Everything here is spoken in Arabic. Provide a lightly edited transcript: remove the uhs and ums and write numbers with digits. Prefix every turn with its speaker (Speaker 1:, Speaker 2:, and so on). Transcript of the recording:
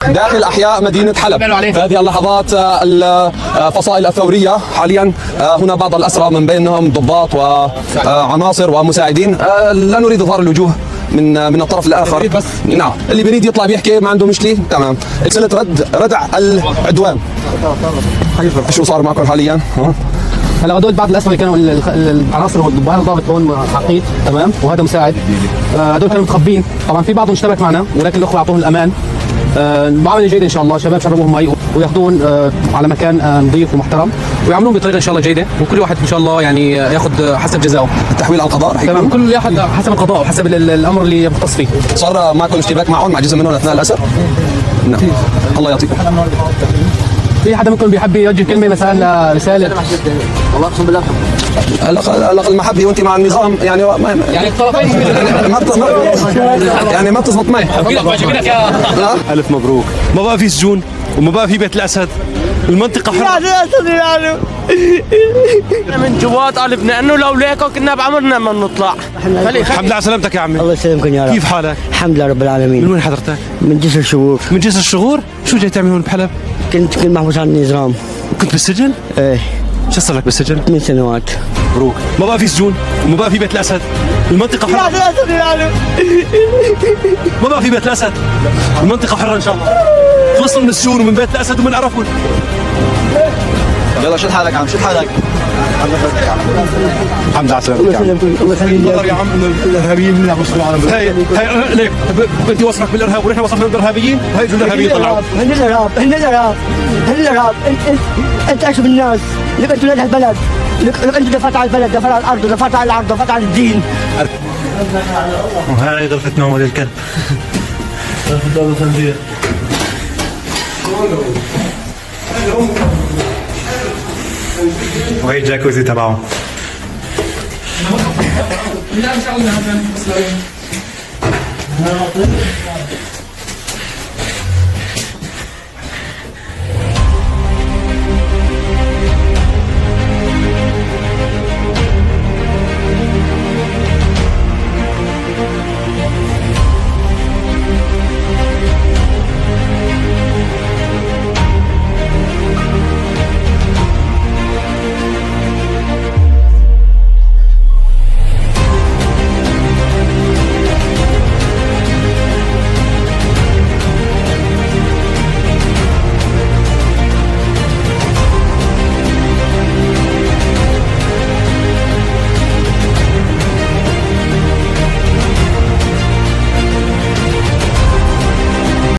Speaker 1: داخل أحياء مدينة حلب في هذه اللحظات. الفصائل الثورية حاليا هنا بعض الأسرى من بينهم ضباط وعناصر ومساعدين. لا نريد إظهار الوجوه من الطرف الآخر. نعم، اللي بيريد يطلع بيحكي ما عنده مشكلة. تمام، سلسلة ردع العدوان. شو صار معكم حاليا؟
Speaker 2: هلا هدول بعض الاسرى كانوا العناصر والضباط، الضابط هون حقيق تمام وهذا مساعد. هدول كانوا متخبين، طبعا في بعضهم اشتبك معنا ولكن الاخوه اعطوهم الامان. معامله جيده ان شاء الله، شباب شربوهم مي وياخذون على مكان نظيف ومحترم ويعملون بطريقه ان شاء الله جيده، وكل واحد ان شاء الله يعني ياخذ حسب جزائه.
Speaker 1: التحويل على القضاء رح
Speaker 2: تمام، كل واحد حسب القضاء وحسب الامر اللي يختص فيه.
Speaker 1: صار معكم اشتباك معهم مع جزء منهم اثناء الاسر؟ نعم، الله يعطيكم.
Speaker 2: في حدا منكم بيحب يوجه كلمه مثلا رساله؟
Speaker 3: والله اقسم بالله
Speaker 1: المحبه وانت مع النظام يعني
Speaker 2: يعني الطرفين
Speaker 1: يعني ما تزبط معي.
Speaker 4: ألف مبروك. ما بقى في سجون وما بقى في بيت الأسد، المنطقة حرة.
Speaker 5: من جوات قلبنا انه لو ليكو كنا بعمرنا ما نطلع.
Speaker 4: الحمد لله على سلامتك يا عمي.
Speaker 3: الله يسلمكم يا رب.
Speaker 4: كيف حالك؟
Speaker 3: الحمد لله رب العالمين.
Speaker 4: من وين حضرتك؟
Speaker 3: من جسر الشهور.
Speaker 4: من جسر الشغور؟ شو جاي تعمل هون بحلب؟
Speaker 3: كنت محبوس عن النظام.
Speaker 4: كنت بالسجن؟
Speaker 3: ايه
Speaker 4: شو صار لك بالسجن؟
Speaker 3: 8 سنوات.
Speaker 4: مبروك. ما بقى في سجون وما بقى في بيت الأسد، المنطقة حرة. ما بقى في بيت الأسد، المنطقة حرة إن شاء الله. خلصنا من السجون ومن بيت الأسد ومن عرفون.
Speaker 1: يلا شد حالك عم، شد حالك.
Speaker 4: الحمد لله على سلامتك يا عم.
Speaker 3: الله يخليك
Speaker 4: يا عم الارهابيين من بيصلوا العالم. هي ليك انت وصفك بالارهاب ونحن وصفنا بالارهابيين، هي الارهابيين طلعوا.
Speaker 3: هن الارهاب، هن الارهاب، هن الارهاب. انت اشرف الناس، لك انت ولاد البلد، لك انت دفعت على البلد، دفعت على الارض، دفعت على العرض، دفعت على الدين.
Speaker 4: وهاي غرفة نوم للكلب. غرفة أبو خنزير. وهي الجاكوزي تبعهم. لا